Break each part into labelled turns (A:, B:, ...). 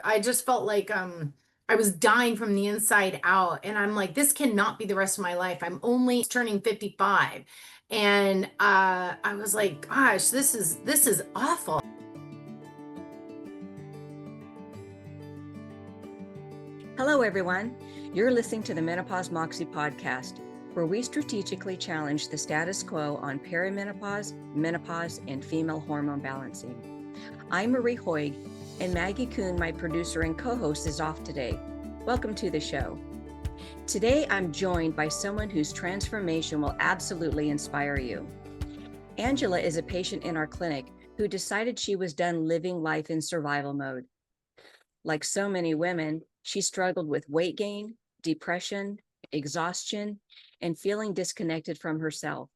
A: I just felt like I was dying from the inside out. And I'm like, this cannot be the rest of my life. I'm only turning 55. And I was like, gosh, this is awful.
B: Hello, everyone. You're listening to the Menopause Moxie podcast, where we strategically challenge the status quo on perimenopause, menopause, and female hormone balancing. I'm Marie Hoig, and Maggie Kuhn, my producer and co-host, is off today. Welcome to the show. Today, I'm joined by someone whose transformation will absolutely inspire you. Angela is a patient in our clinic who decided she was done living life in survival mode. Like so many women, she struggled with weight gain, depression, exhaustion, and feeling disconnected from herself,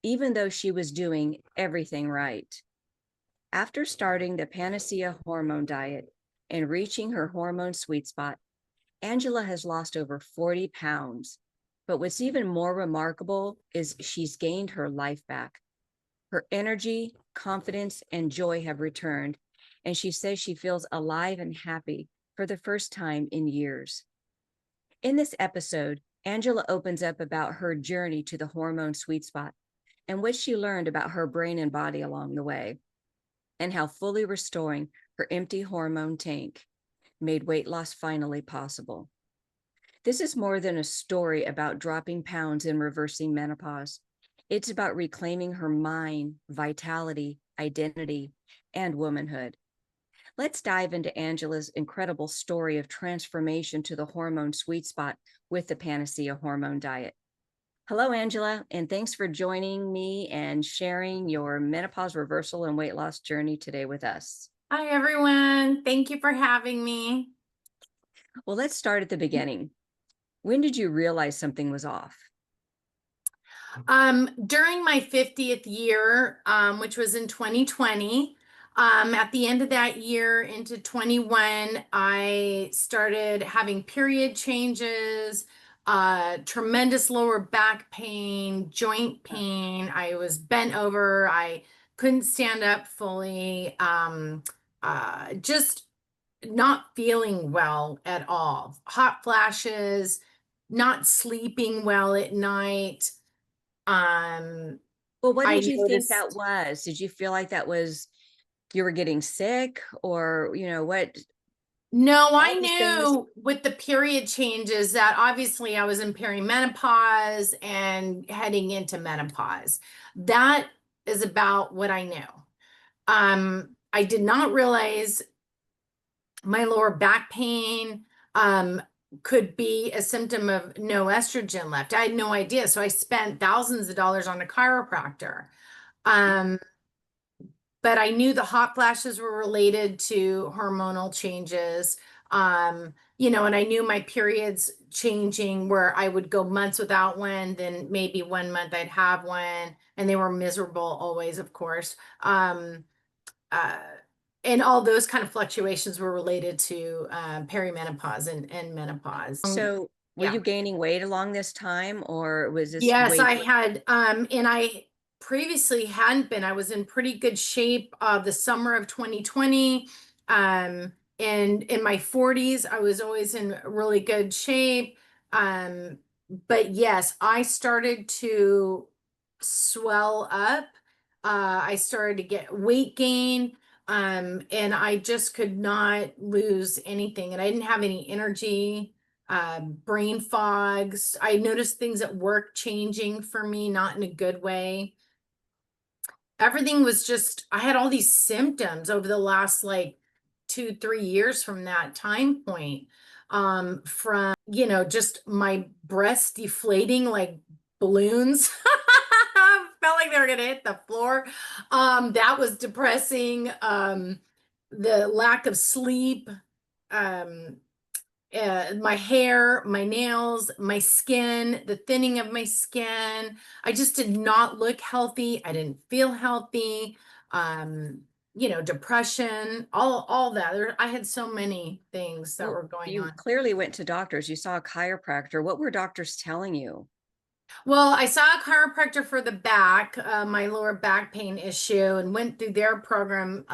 B: even though she was doing everything right. After starting the Panacea hormone diet and reaching her hormone sweet spot, Angela has lost over 40 pounds. But what's even more remarkable is she's gained her life back. Her energy, confidence, and joy have returned, and she says she feels alive and happy for the first time in years. In this episode, Angela opens up about her journey to the hormone sweet spot and what she learned about her brain and body along the way, and how fully restoring her empty hormone tank made weight loss finally possible. This is more than a story about dropping pounds and reversing menopause. It's about reclaiming her mind, vitality, identity, and womanhood. Let's dive into Angela's incredible story of transformation to the hormone sweet spot with the Panacea hormone diet. Hello, Angela, and thanks for joining me and sharing your menopause reversal and weight loss journey today with us.
A: Hi, everyone. Thank you for having me.
B: Well, let's start at the beginning. When did you realize something was off?
A: During my 50th year, which was in 2020, at the end of that year into 21, I started having period changes, tremendous lower back pain, joint pain. I was bent over. I couldn't stand up fully. Just not feeling well at all. Hot flashes, not sleeping well at night.
B: Well, what
A: I
B: did you think that
A: noticed.
B: was? Did you feel like that was you were getting sick, or, what,
A: No, I
B: all these things?
A: knew with the period changes that obviously I was in perimenopause and heading into menopause. That is about what I knew. I did not realize my lower back pain could be a symptom of no estrogen left. I had no idea. So I spent thousands of dollars on a chiropractor. Um, but I knew the hot flashes were related to hormonal changes. And I knew my periods changing where I would go months without one, then maybe 1 month I'd have one, and they were miserable always, of course. Uh, and all those kind of fluctuations were related to perimenopause and menopause.
B: So were
A: Yeah.
B: you gaining weight along this time, or was this
A: Yes,
B: weight?
A: I had, and I previously hadn't been. I was in pretty good shape the summer of 2020. And in my 40s, I was always in really good shape. But yes, I started to swell up. I started to get weight gain. And I just could not lose anything, and I didn't have any energy, brain fogs. I noticed things at work changing for me, not in a good way. Everything was just, I had all these symptoms over the last like 2, 3 years from that time point. From, just my breasts deflating like balloons. Felt like they were gonna hit the floor. That was depressing. The lack of sleep. Um, my hair, my nails, my skin, the thinning of my skin. I just did not look healthy. I didn't feel healthy. Depression, all that. I had so many things that
B: Well,
A: were going
B: you
A: on.
B: clearly went to doctors. You saw a chiropractor. What were doctors telling you?
A: Well, I saw a chiropractor for the back, my lower back pain issue, and went through their program.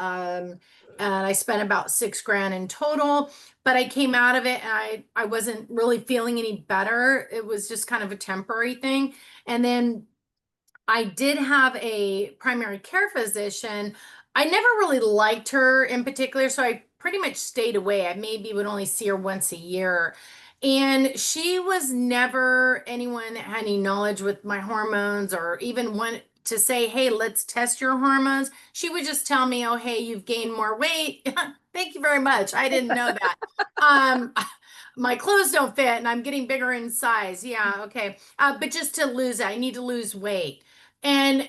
A: and I spent about 6 grand in total, but I came out of it and I wasn't really feeling any better. It was just kind of a temporary thing. And then I did have a primary care physician. I never really liked her in particular, so I pretty much stayed away. I maybe would only see her once a year. And she was never anyone that had any knowledge with my hormones or even went to say, hey, let's test your hormones. She would just tell me, oh, hey, you've gained more weight. Thank you very much. I didn't know that. Um, my clothes don't fit and I'm getting bigger in size. Yeah, okay. But just to lose it, I need to lose weight. And,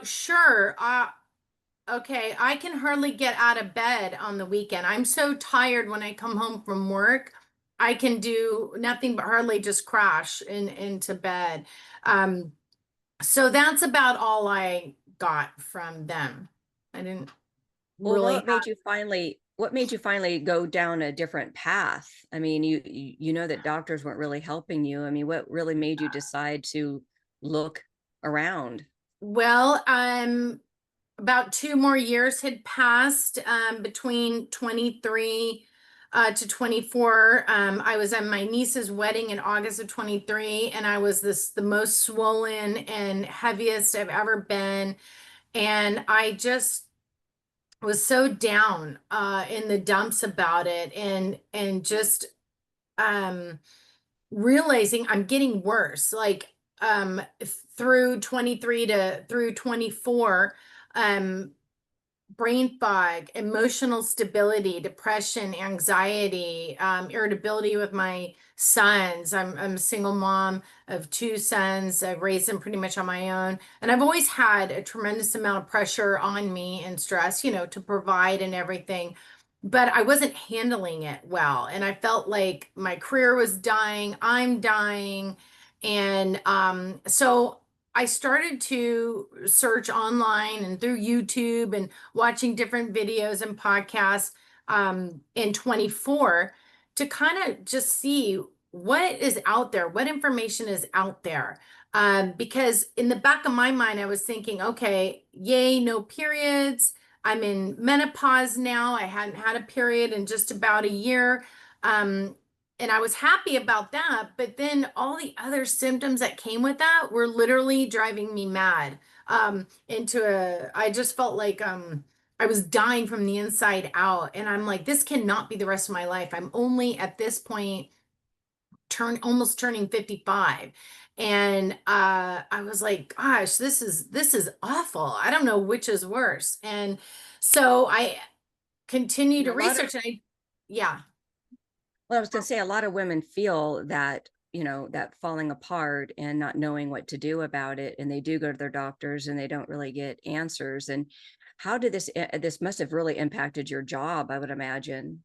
A: sure, okay, I can hardly get out of bed on the weekend. I'm so tired when I come home from work. I can do nothing but hardly just crash into bed. Um, so that's about all I got from them. I didn't
B: Well,
A: really
B: what made you finally go down a different path? I mean, you know that doctors weren't really helping you. I mean, what really made you decide to look around?
A: well, about 2 more years had passed between 23 to 24. I was at my niece's wedding in August of 23, and I was the most swollen and heaviest I've ever been. And I just was so down in the dumps about it, and just um realizing I'm getting worse. Like through 23 to through 24, um brain fog, emotional stability, depression, anxiety, irritability with my sons. I'm a single mom of two sons. I've raised them pretty much on my own. And I've always had a tremendous amount of pressure on me and stress, to provide and everything. But I wasn't handling it well. And I felt like my career was dying. I'm dying. And so I started to search online and through YouTube and watching different videos and podcasts in 24 to kind of just see what is out there, what information is out there. Because in the back of my mind, I was thinking, okay, yay, no periods. I'm in menopause now. I hadn't had a period in just about a year. Um, and I was happy about that. But then all the other symptoms that came with that were literally driving me mad. I just felt like I was dying from the inside out. And I'm like, this cannot be the rest of my life. I'm only at this point almost turning 55. And I was like, gosh, this is awful. I don't know which is worse. And so I continue to
B: A lot of
A: research and yeah.
B: Well, I was going to say a lot of women feel that, that falling apart and not knowing what to do about it. And they do go to their doctors and they don't really get answers. And how did this must have really impacted your job, I would imagine.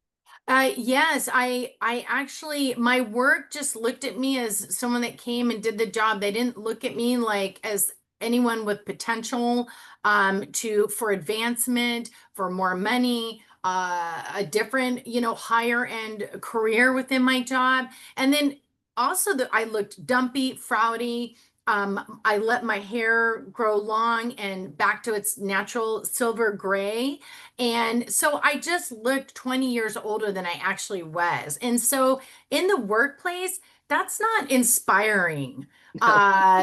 A: Yes, I actually my work just looked at me as someone that came and did the job. They didn't look at me like as anyone with potential to for advancement, for more money, a different, higher end career within my job. And then also that I looked dumpy, frowdy. I let my hair grow long and back to its natural silver gray. And so I just looked 20 years older than I actually was. And so in the workplace, that's not inspiring
B: No.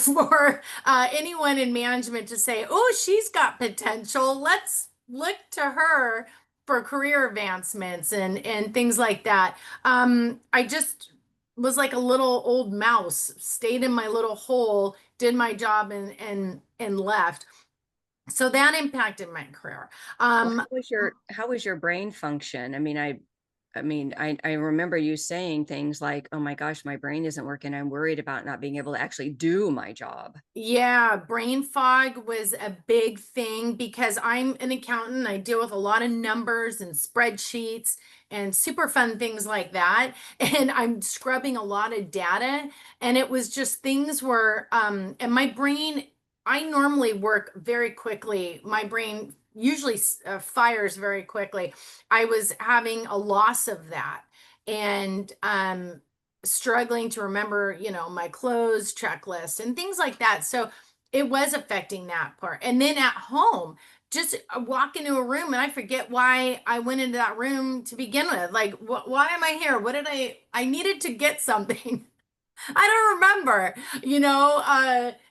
A: for anyone in management to say, oh, she's got potential. Let's look to her for career advancements and things like that. I just was like a little old mouse, stayed in my little hole, did my job and left. So that impacted my career.
B: Well,
A: Um,
B: how was your brain function? I remember you saying things like, "Oh my gosh, my brain isn't working. I'm worried about not being able to actually do my job."
A: Yeah, brain fog was a big thing because I'm an accountant. I deal with a lot of numbers and spreadsheets and super fun things like that. And I'm scrubbing a lot of data. And it was just things where, and my brain, I normally work very quickly. My brain usually fires very quickly. I was having a loss of that. And struggling to remember, my clothes checklist and things like that. So it was affecting that part. And then at home, just walk into a room and I forget why I went into that room to begin with. Like, why am I here? What did I needed to get something. I don't remember,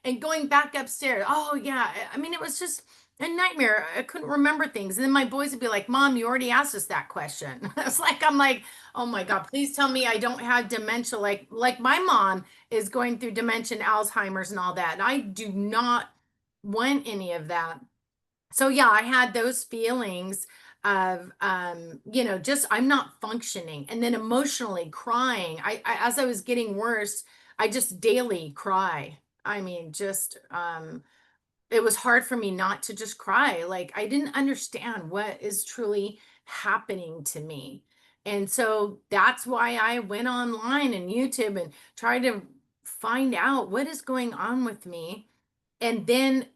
A: and going back upstairs. Oh yeah. I mean, it was just a nightmare. I couldn't remember things. And then my boys would be like, Mom, you already asked us that question. It's like, I'm like, oh my God, please tell me I don't have dementia. Like my mom is going through dementia, Alzheimer's and all that. And I do not want any of that. So yeah, I had those feelings of just I'm not functioning, and then emotionally crying. As I was getting worse, I just daily cry. I mean, just it was hard for me not to just cry. Like I didn't understand what is truly happening to me. And so that's why I went online and YouTube and tried to find out what is going on with me. And then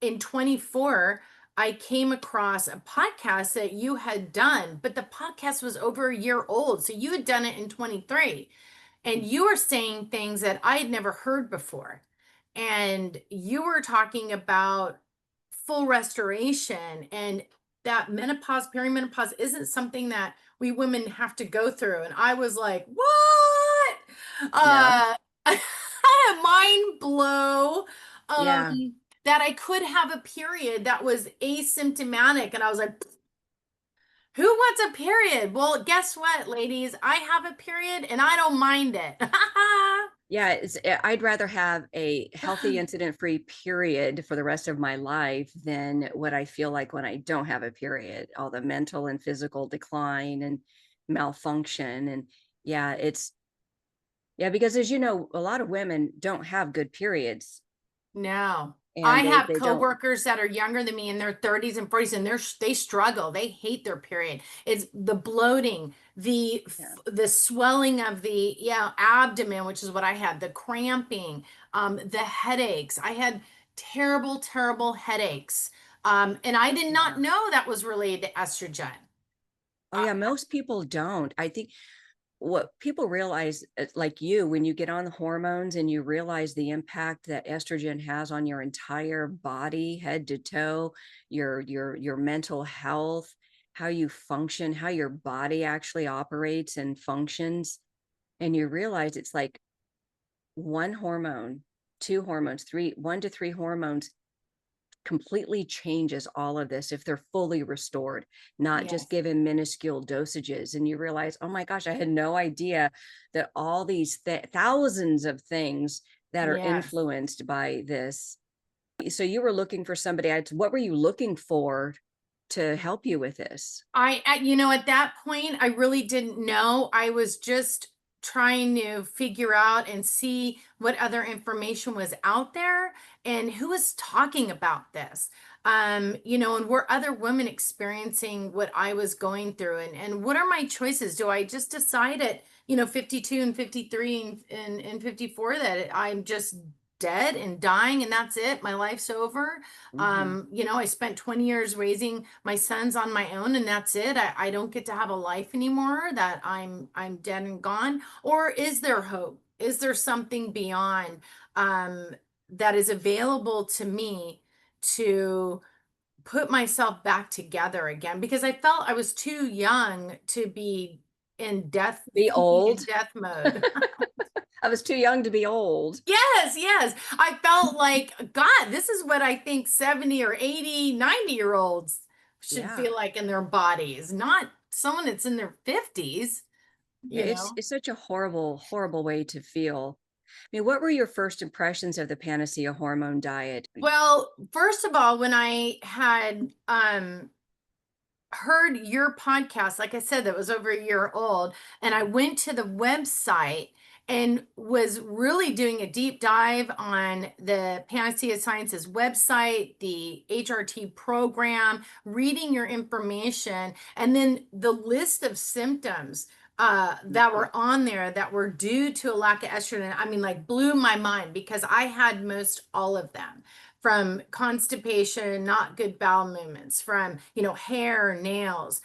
A: in 24, I came across a podcast that you had done, but the podcast was over a year old. So you had done it in 23, and you were saying things that I had never heard before. And you were talking about full restoration, and that menopause, perimenopause isn't something that we women have to go through. And I was like, what?
B: No.
A: I had a mind blow
B: Yeah.
A: that I could have a period that was asymptomatic. And I was like, who wants a period? Well, guess what, ladies? I have a period and I don't mind it.
B: Yeah, I'd rather have a healthy incident-free period for the rest of my life than what I feel like when I don't have a period, all the mental and physical decline and malfunction. And yeah, yeah, because as you know, a lot of women don't have good periods
A: No. I
B: and
A: have
B: they don't.
A: coworkers that are younger than me in their 30s and 40s, and they struggle. They hate their period. It's the bloating,
B: Yeah.
A: the swelling of the abdomen, which is what I had, the cramping, the headaches. I had terrible, terrible headaches. And I did not
B: Yeah.
A: know that was related to estrogen.
B: Oh yeah, most people don't. I think what people realize, like you, when you get on the hormones and you realize the impact that estrogen has on your entire body, head to toe, your mental health, how you function, how your body actually operates and functions, and you realize it's like one hormone, two hormones, three, one to three hormones completely changes all of this if they're fully restored, not just
A: Yes.
B: given minuscule dosages. And you realize, oh my gosh, I had no idea that all these thousands of things that are
A: Yes.
B: influenced by this. So you were looking for somebody. What were you looking for to help you with this?
A: At that point, I really didn't know. I was just trying to figure out and see what other information was out there and who was talking about this. And were other women experiencing what I was going through, and what are my choices? Do I just decide at, 52 and 53 and 54 that I'm just dead and dying and that's it? My life's over.
B: Hmm.
A: I spent 20 years raising my sons on my own and that's it. I don't get to have a life anymore, that I'm dead and gone. Or is there hope? Is there something beyond um that is available to me to put myself back together again? Because I felt I was too young to be in death,
B: Be
A: thinking in
B: old.
A: death mode.
B: I was too young to be old.
A: Yes, yes. I felt like, God, this is what I think 70 or 80, 90-year-olds should
B: Yeah.
A: feel like in their bodies, not someone that's in their 50s,
B: Yeah,
A: you know?
B: it's such a horrible, horrible way to feel. I mean, what were your first impressions of the Panacea hormone diet?
A: Well, first of all, when I had heard your podcast, like I said, that was over a year old, and I went to the website and was really doing a deep dive on the Panacea Sciences website, the HRT program, reading your information, and then the list of symptoms that
B: Mhm.
A: were on there that were due to a lack of estrogen. I mean, like blew my mind because I had most all of them, from constipation, not good bowel movements, from, hair, nails,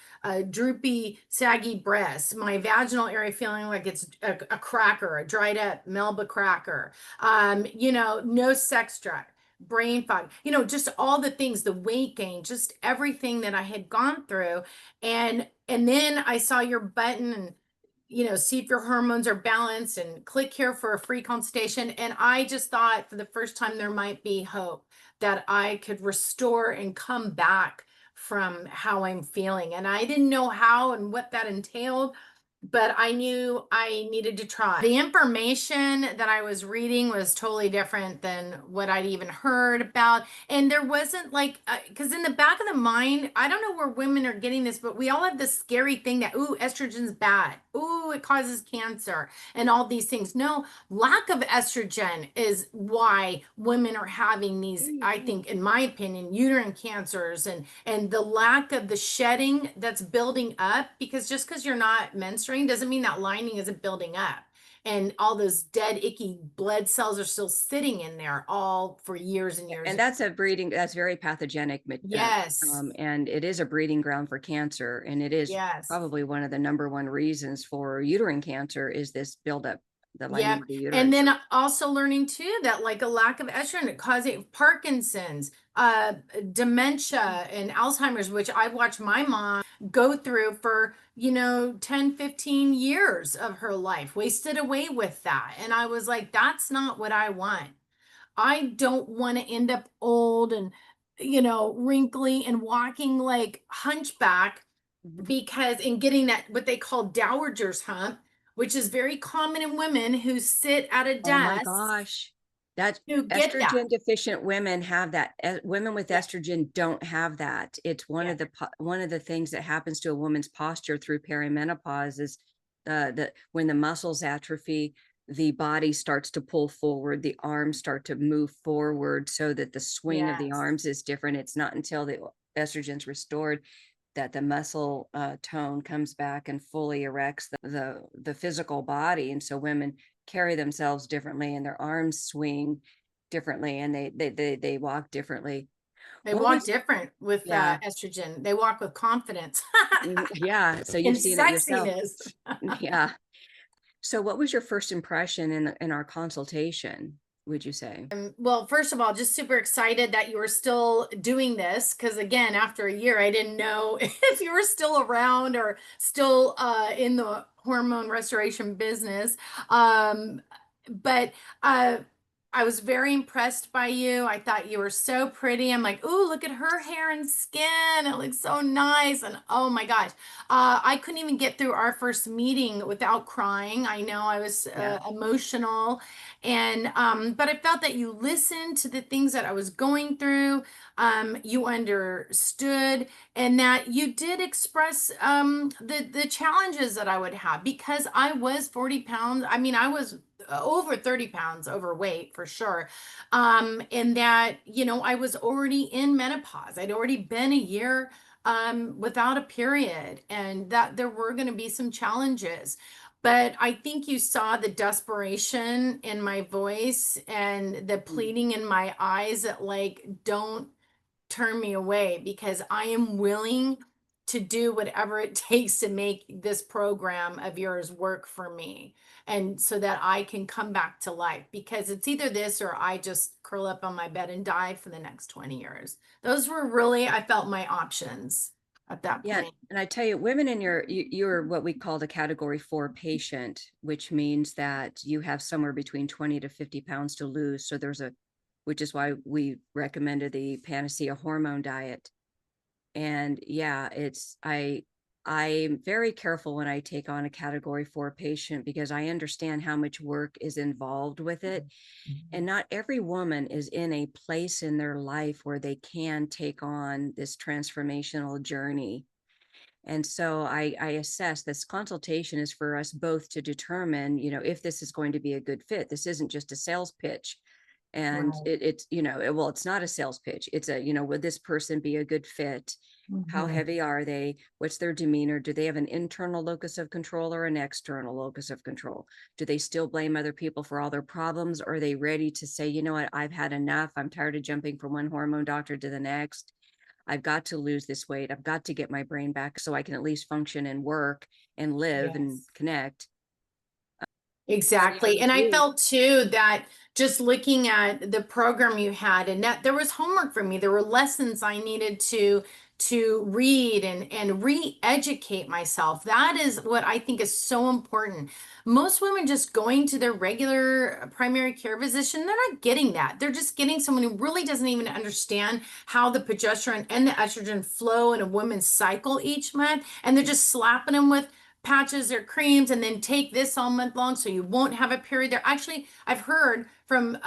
A: droopy, saggy breasts, my vaginal area feeling like it's a cracker, a dried up Melba cracker, no sex drive. brain fog, just all the things, the weight gain, just everything that I had gone through. And then I saw your button and see if your hormones are balanced and click here for a free consultation. And I just thought for the first time there might be hope that I could restore and come back from how I'm feeling. And I didn't know how and what that entailed, but I knew I needed to try. The information that I was reading was totally different than what I'd even heard about. And there wasn't like, because in the back of the mind, I don't know where women are getting this, but we all have this scary thing that, ooh, estrogen's bad. Ooh, it causes cancer and all these things. No, lack of estrogen is why women are having these, I think, in my opinion, uterine cancers and the lack of the shedding that's building up, because just because you're not menstruating doesn't mean that lining isn't building up. And all those dead, icky blood cells are still sitting in there all for years and years.
B: And that's a breeding, that's very pathogenic.
A: Yes.
B: And it is a breeding ground for cancer. And it is
A: Yes.
B: probably one of the number one reasons for uterine cancer is this buildup, the lining
A: Yep.
B: of the
A: And
B: uterus.
A: then also learning too that like a lack of estrogen causing Parkinson's, dementia and Alzheimer's, which I watched my mom go through for, 10, 15 years of her life, wasted away with that. And I was like, that's not what I want. I don't want to end up old and, wrinkly and walking like hunchback,
B: Mhm.
A: because in getting that what they call dowager's hump, which is very common in women who sit at a
B: Oh my
A: desk
B: gosh. That
A: who get that.
B: estrogen deficient women have that. Women with
A: Yeah,
B: estrogen don't have that. It's
A: yeah,
B: one of the things that happens to a woman's posture through perimenopause is the when the muscles atrophy, the body starts to pull forward, the arms start to move forward so that the swing of the
A: yes.
B: arms is different. It's not until the estrogen's restored that the muscle tone comes back and fully erects the physical body. And so women carry themselves differently and their arms swing differently and they walk differently.
A: They
B: What
A: walk
B: was
A: different with
B: Yeah.
A: estrogen. They walk with confidence
B: Yeah, so you've
A: and
B: seen it yourself.
A: sexiness.
B: Yeah. So what was your first impression in our consultation, would you say?
A: Well, first of all, just super excited that you were still doing this, because again, after a year, I didn't know if you were still around or still in the hormone restoration business. Um, but uh, I was very impressed by you. I thought you were so pretty. I'm like, ooh, look at her hair and skin. It looks so nice. And oh my gosh, I couldn't even get through our first meeting without crying. I know I was
B: Yeah.
A: emotional, and but I felt that you listened to the things that I was going through. You understood, and that you did express the challenges that I would have, because I was 40 pounds. I mean, I was over 30 pounds overweight for sure. And that, I was already in menopause. I'd already been a year without a period, and that there were going to be some challenges. But I think you saw the desperation in my voice and the
B: Mm.
A: pleading in my eyes that, like, don't turn me away, because I am willing to do whatever it takes to make this program of yours work for me. And so that I can come back to life, because it's either this or I just curl up on my bed and die for the next 20 years. Those were really, I felt, my options at that
B: Yeah,
A: point.
B: and I tell you, women in you're what we call the category 4 patient, which means that you have somewhere between 20 to 50 pounds to lose. So which is why we recommended the Panacea hormone diet. And yeah, I'm very careful when I take on a category 4 patient because I understand how much work is involved with it. And not every woman is in a place in their life where they can take on this transformational journey. And so I assess this consultation is for us both to determine, if this is going to be a good fit. This isn't just a sales pitch. And
A: Right.
B: well, it's not a sales pitch. It's would this person be a good fit? How
A: Mhm.
B: heavy are they? What's their demeanor? Do they have an internal locus of control or an external locus of control? Do they still blame other people for all their problems? Or are they ready to say, you know what, I've had enough. I'm tired of jumping from one hormone doctor to the next. I've got to lose this weight. I've got to get my brain back so I can at least function and work and live and
A: Yes.
B: connect.
A: Exactly. And I felt too that just looking at the program you had and that there was homework for me. There were lessons I needed to read and re-educate myself. That is what I think is so important. Most women just going to their regular primary care physician, they're not getting that. They're just getting someone who really doesn't even understand how the progesterone and the estrogen flow in a woman's cycle each month. And they're just slapping them with patches or creams and then take this all month long so you won't have a period there. Actually, I've heard from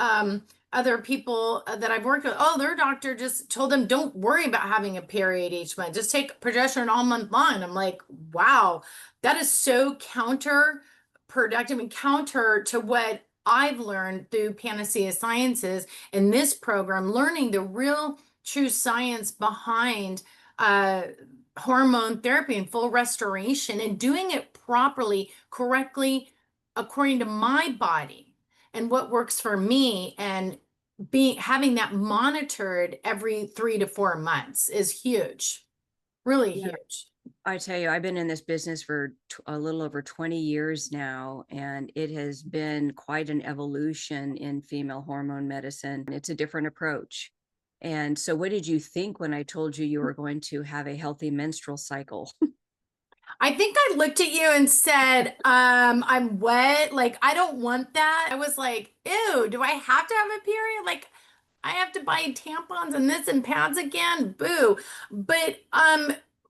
A: other people that I've worked with, oh, their doctor just told them, don't worry about having a period each month. Just take progesterone all month long. I'm like, wow, that is so counterproductive and counter to what I've learned through Panacea Sciences in this program, learning the real true science behind uh, hormone therapy and full restoration and doing it properly, correctly, according to my body and what works for me. And being having that monitored every 3 to 4 months is huge, really
B: Yeah,
A: huge.
B: I tell you, I've been in this business for a little over 20 years now, and it has been quite an evolution in female hormone medicine. It's a different approach. And so, what did you think when I told you you were going to have a healthy menstrual cycle?
A: I think I looked at you and said, I'm wet. Like, I don't want that. I was like, ew, do I have to have a period? Like, I have to buy tampons and this and pads again. Boo. But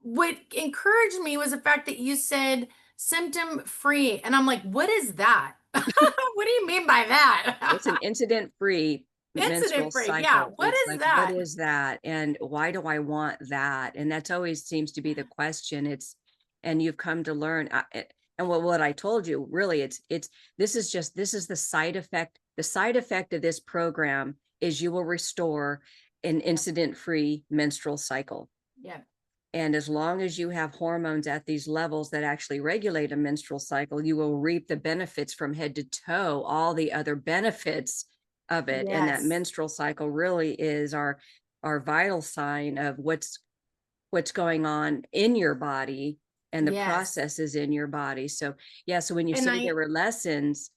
A: what encouraged me was the fact that you said symptom free. And I'm like, what is that? What do you mean by
B: It's an
A: that?
B: incident-free menstrual
A: Incident free. Yeah.
B: cycle.
A: What
B: It's
A: is
B: like, what
A: that?
B: is that? And why do I want that? And that's always seems to be the question. And you've come to learn. And what I told you, really, this is the side effect. The side effect of this program is you will restore an
A: Yeah.
B: incident-free menstrual cycle.
A: Yeah.
B: And as long as you have hormones at these levels that actually regulate a menstrual cycle, you will reap the benefits from head to toe, all the other benefits of it. And that
A: Yes.
B: menstrual cycle really is our vital sign of what's going on in your body and the
A: Yes.
B: processes in your body. So yeah, so when you
A: And
B: say there
A: I,
B: were lessons,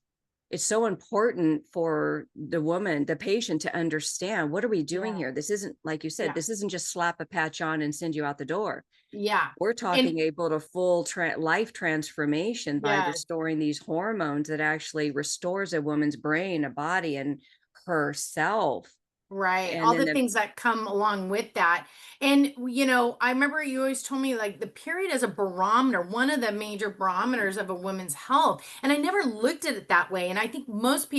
B: it's so important for the woman, the patient, to understand, what are we doing
A: yeah.
B: here? This isn't, like you said,
A: Yeah.
B: this isn't just slap a patch on and send you out the door.
A: Yeah.
B: We're
A: And
B: talking about a full life transformation by
A: yeah.
B: restoring these hormones that actually restores a woman's brain, a body, and herself.
A: Right.
B: And
A: All
B: then
A: the
B: the
A: things that come along with that. And, I remember you always told me like the period is a barometer, one of the major barometers of a woman's health. And I never looked at it that way. And I think most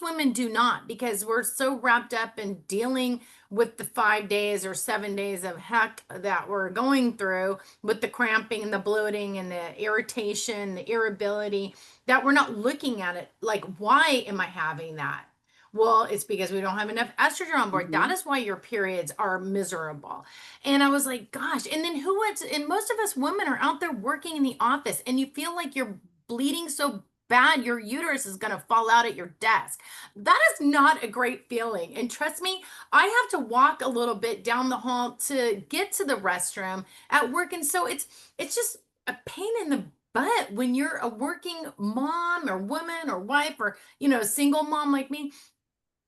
A: women do not because we're so wrapped up in dealing with the 5 days or 7 days of heck that we're going through with the cramping and the bloating and the irritation, the irritability that we're not looking at it like, why am I having that? Well, it's because we don't have enough estrogen on board. That
B: Mhm.
A: is why your periods are miserable. And I was like, gosh. And then who wants, and most of us women are out there working in the office and you feel like you're bleeding so bad, your uterus is going to fall out at your desk. That is not a great feeling. And trust me, I have to walk a little bit down the hall to get to the restroom at work. And so it's just a pain in the butt when you're a working mom or woman or wife or, single mom like me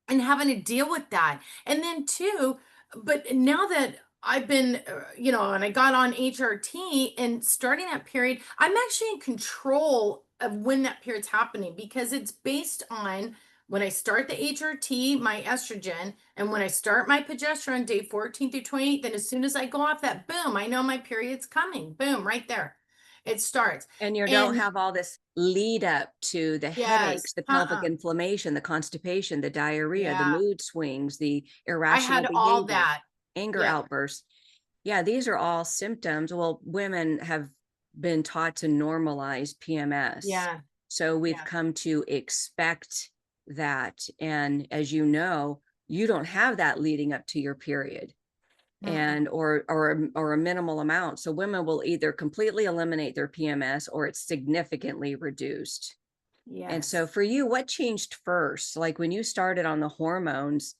A: and having to deal with that. And then too, but now that I've been, and I got on HRT and starting that period, I'm actually in control of when that period's happening because it's based on when I start the HRT, my estrogen, and when I start my progesterone day 14 through 28, then as soon as I go off that, boom, I know my period's coming. Boom, right there. It starts.
B: and you don't
A: And
B: have all this lead up to the
A: yes,
B: headaches, the pelvic
A: uh-uh.
B: inflammation, the constipation, the diarrhea, the
A: Yeah,
B: mood swings, the
A: I
B: irrational
A: had all
B: behavior,
A: that.
B: anger
A: Yeah,
B: outbursts. Yeah, these are all symptoms. Well, women have been taught to normalize PMS.
A: yeah,
B: So we've
A: yeah.
B: come to expect that. And as you don't have that leading up to your period
A: Mm-mm.
B: and or a minimal amount. So women will either completely eliminate their PMS or it's significantly reduced. And
A: Yes.
B: so for you, what changed first? Like when you started on the hormones,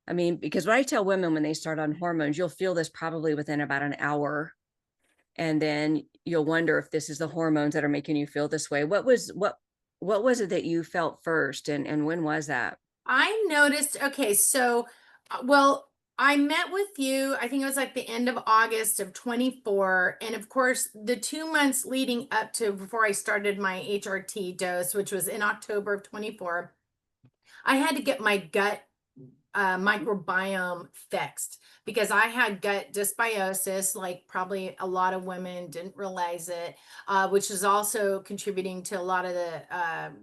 B: I mean, because when I tell women when they start on hormones, you'll feel this probably within about an hour. And then you'll wonder if this is the hormones that are making you feel this way. What was it that you felt first, and when was that?
A: I noticed, okay, so, well, I met with you, I think it was like the end of August of 24. And of course, the 2 months leading up to before I started my HRT dose, which was in October of 24, I had to get my gut microbiome fixed because I had gut dysbiosis, like probably a lot of women didn't realize it, which is also contributing to a lot of the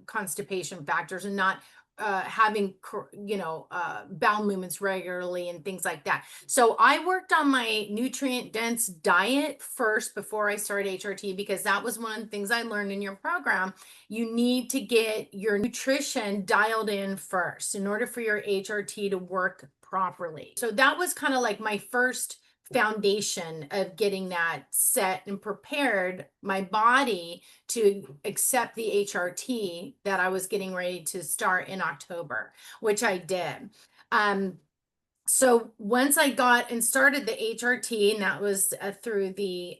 A: constipation factors and not having, bowel movements regularly and things like that. So I worked on my nutrient dense diet first before I started HRT because that was one of the things I learned in your program. You need to get your nutrition dialed in first in order for your HRT to work properly. So that was kind of like my first foundation of getting that set and prepared my body to accept the HRT that I was getting ready to start in October, which I did. So once I got and started the HRT, and that was through the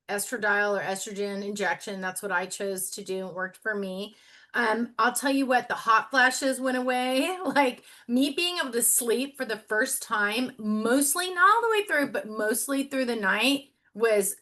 A: estradiol or estrogen injection, that's what I chose to do. It worked for me. I'll tell you what, the hot flashes went away. Like me being able to sleep for the first time, mostly not all the way through, but mostly through the night was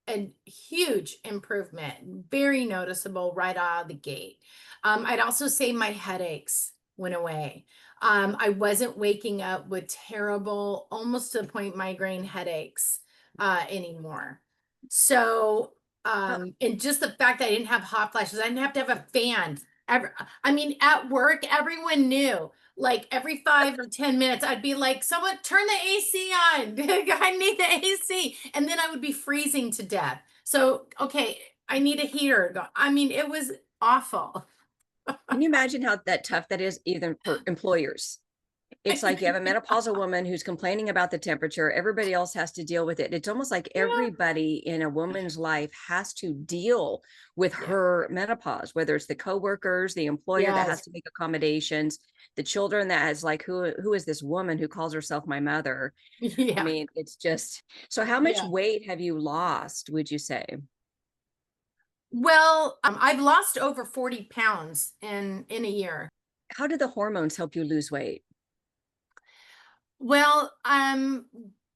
A: a huge improvement, very noticeable right out of the gate. I'd also say my headaches went away. I wasn't waking up with terrible, almost to the point migraine headaches anymore. So,
B: How,
A: and just the fact that I didn't have hot flashes, I didn't have to have a fan. I mean, at work, everyone knew. Like every 5 or 10 minutes, I'd be like, someone turn the AC on. I need the AC. And then I would be freezing to death. So, okay, I need a heater. I mean, it was awful.
B: can you imagine how that tough that is, even for employers? It's like you have a menopausal woman who's complaining about the temperature. Everybody else has to deal with it. It's almost like
A: Yeah.
B: everybody in a woman's life has to deal with
A: Yeah.
B: her menopause, whether it's the coworkers, the employer that has
A: Yes.
B: to make accommodations, the children that has like, who is this woman who calls herself my mother? I
A: Yeah.
B: mean, it's just, so how much
A: Yeah.
B: weight have you lost, would you say?
A: Well, I've lost over 40 pounds in a year.
B: How do the hormones help you lose weight?
A: Well,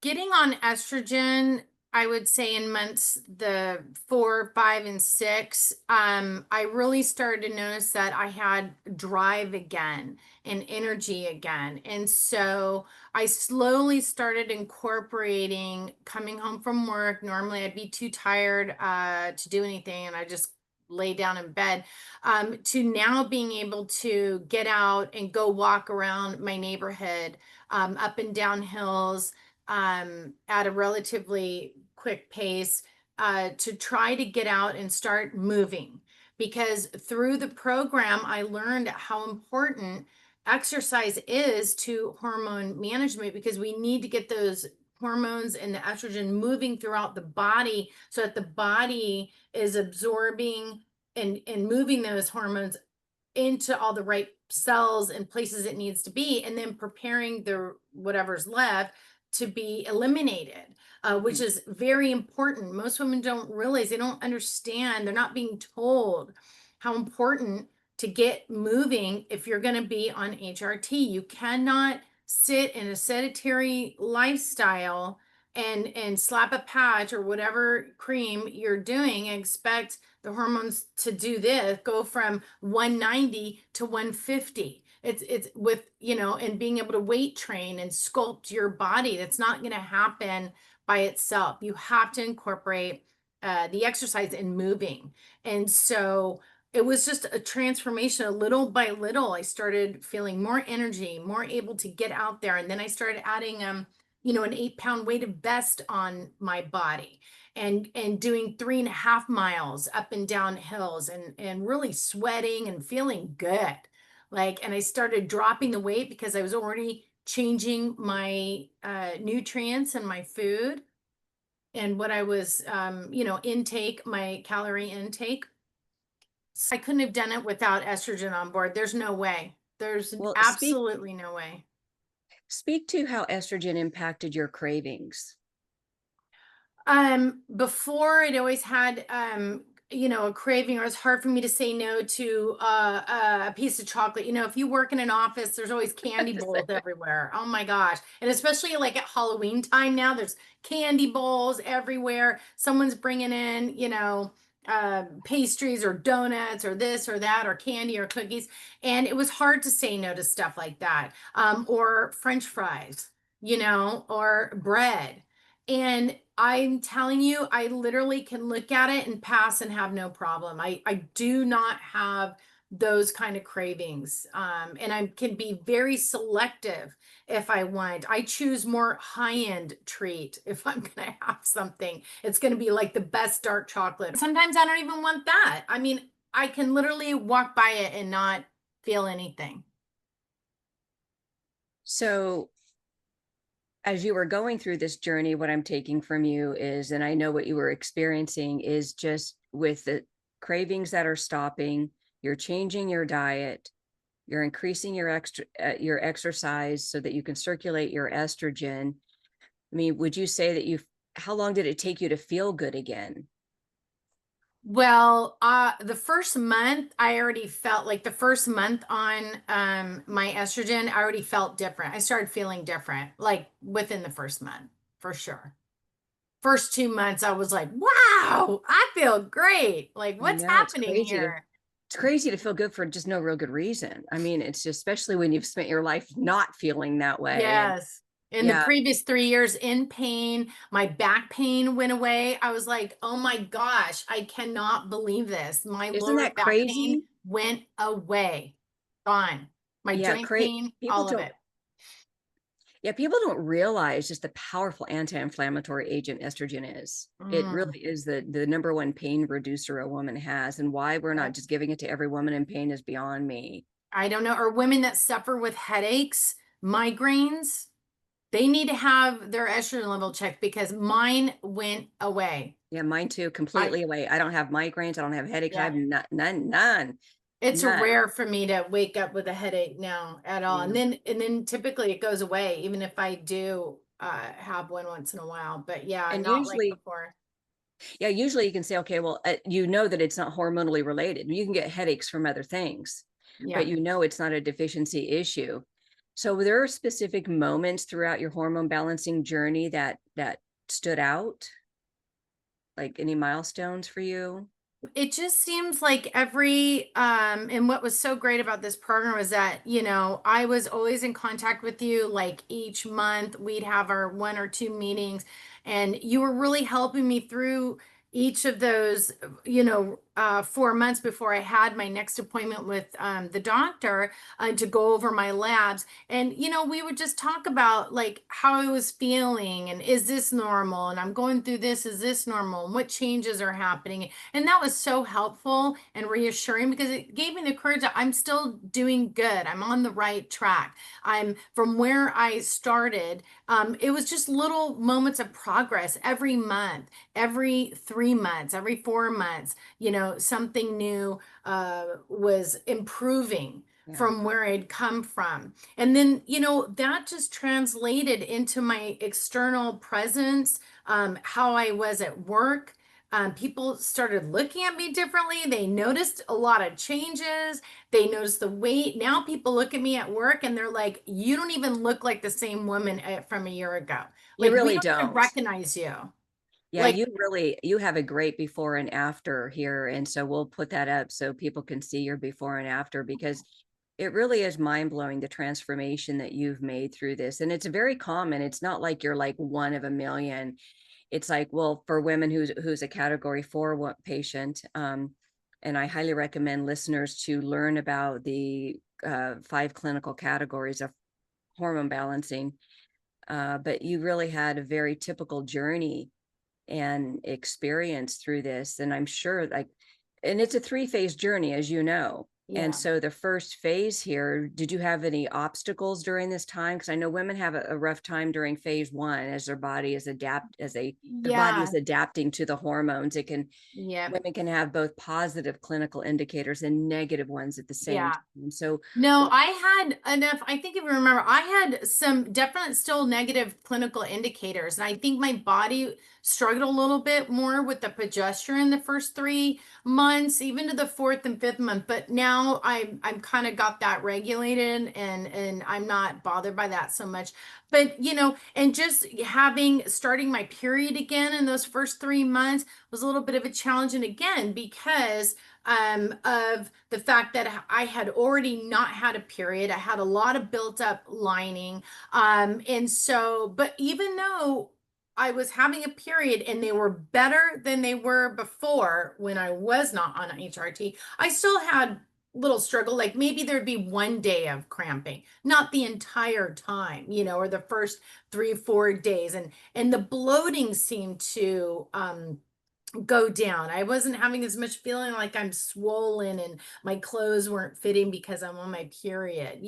A: getting on estrogen, I would say in months the 4, 5, and 6, I really started to notice that I had drive again and energy again. And so I slowly started incorporating coming home from work. Normally I'd be too tired to do anything and I just lay down in bed, to now being able to get out and go walk around my neighborhood, up and down hills, at a relatively quick pace, to try to get out and start moving. Because through the program, I learned how important exercise is to hormone management because we need to get those hormones and the estrogen moving throughout the body so that the body is absorbing and moving those hormones into all the right cells and places it needs to be, and then preparing the whatever's left to be eliminated, which is very important. Most women don't realize, they don't understand, they're not being told how important to get moving if you're going to be on HRT. You cannot sit in a sedentary lifestyle and slap a patch or whatever cream you're doing and expect the hormones to do this, go from 190 to 150. It's with, and being able to weight train and sculpt your body. That's not going to happen by itself. You have to incorporate the exercise and moving. And so it was just a transformation. Little by little, I started feeling more energy, more able to get out there. And then I started adding an 8-pound weighted vest on my body and doing 3.5 miles up and down hills and really sweating and feeling good. Like, and I started dropping the weight because I was already changing my nutrients and my food and what I was, intake, my calorie intake. So I couldn't have done it without estrogen on board. There's no way. There's
B: Well,
A: absolutely no way.
B: speak to how estrogen impacted your cravings.
A: Before I'd always had a craving, or it's hard for me to say no to a piece of chocolate. If you work in an office, there's always candy
B: The
A: bowls
B: same way.
A: everywhere. Oh my gosh. And especially like at Halloween time now, there's candy bowls everywhere. Someone's bringing in, pastries or donuts or this or that or candy or cookies. And it was hard to say no to stuff like that. Or French fries, or bread. And I'm telling you, I literally can look at it and pass and have no problem. I do not have those kind of cravings. And I can be very selective if I want. I choose more high-end treat if I'm gonna have something. It's gonna be like the best dark chocolate. Sometimes I don't even want that. I mean, I can literally walk by it and not feel anything.
B: So as you were going through this journey, what I'm taking from you is, and I know what you were experiencing is just with the cravings that are stopping, you're changing your diet, you're increasing your exercise so that you can circulate your estrogen. I mean, would you say that how long did it take you to feel good again?
A: Well, the first month I already felt like the first month on my estrogen, I already felt different. I started feeling different like within the first month, for sure. First 2 months I was like, "Wow, I feel great." Like,
B: I
A: what's
B: know
A: happening here?
B: it's crazy to feel good for just no real good reason. I mean, it's just, especially when you've spent your life not feeling that way. And
A: Yes. In the
B: yeah,
A: previous 3 years in pain, my back pain went away. I was like, "Oh my gosh, I cannot believe this. My
B: isn't
A: lower
B: that
A: back pain
B: crazy?
A: went away. Gone. My
B: Yeah,
A: joint pain,
B: people
A: all of
B: don't
A: it."
B: yeah, people don't realize just the powerful anti-inflammatory agent estrogen is. It
A: Mm,
B: really is the number one pain reducer a woman has, and why we're not
A: yep.
B: just giving it to every woman in pain is beyond me.
A: I don't know. Or women that suffer with headaches, migraines, they need to have their estrogen level checked because mine went away.
B: Yeah, mine too,
A: I
B: completely away. I don't have migraines, I don't have headaches, I have
A: Yeah. It's
B: none.
A: rare for me to wake up with a headache now at all.
B: Yeah.
A: And then typically it goes away, even if I do have one once in a while. But yeah,
B: And
A: not like
B: usually,
A: before.
B: yeah, usually you can say, okay, well, you know that it's not hormonally related. You can get headaches from other things, but
A: Yeah.
B: you know it's not a deficiency issue. So were there specific moments throughout your hormone balancing journey that stood out? Like any milestones for you?
A: It just seems like and what was so great about this program was that, I was always in contact with you. Like each month we'd have our 1 or 2 meetings, and you were really helping me through each of those, 4 months before I had my next appointment with the doctor, to go over my labs. And we would just talk about like how I was feeling, and is this normal, and I'm going through this, is this normal, and what changes are happening. And that was so helpful and reassuring because it gave me the courage that I'm still doing good. I'm on the right track. I'm from where I started. It was just little moments of progress every month, every 3 months, every 4 months, something new was improving
B: Yeah.
A: from where I'd come from. And then, that just translated into my external presence, how I was at work. People started looking at me differently. They noticed a lot of changes. They noticed the weight. Now people look at me at work and they're like, "You don't even look like the same woman from a year ago.
B: You
A: Like, we
B: really
A: don't even
B: don't.
A: recognize you."
B: Yeah,
A: Like,
B: you have a great before and after here. And so we'll put that up so people can see your before and after, because it really is mind blowing the transformation that you've made through this. And it's very common. It's not like you're like one of a million. It's like, well, for women who's a category 4 patient, and I highly recommend listeners to learn about the 5 clinical categories of hormone balancing. But you really had a very typical journey and experience through this. And I'm sure, like, and it's a 3-phase journey, as you know. And
A: Yeah.
B: so the first phase here, did you have any obstacles during this time? Because I know women have a rough time during phase one as their body is their body is
A: Yeah.
B: adapting to the hormones.
A: Yep.
B: Women can have both positive clinical indicators and negative ones at the same
A: Yeah.
B: time. So
A: No, I had enough. I think if you remember, I had some definite still negative clinical indicators. And I think my body struggled a little bit more with the progesterone the first 3 months, even to the fourth and fifth month. But now I'm kind of got that regulated and I'm not bothered by that so much. But and just starting my period again in those first 3 months was a little bit of a challenge. And again, because of the fact that I had already not had a period. I had a lot of built up lining. And so, but even though I was having a period and they were better than they were before when I was not on HRT, I still had little struggle. Like maybe there'd be 1 day of cramping, not the entire time, or the first 3, 4 days. And the bloating seemed to go down. I wasn't having as much feeling like I'm swollen and my clothes weren't fitting because I'm on my period.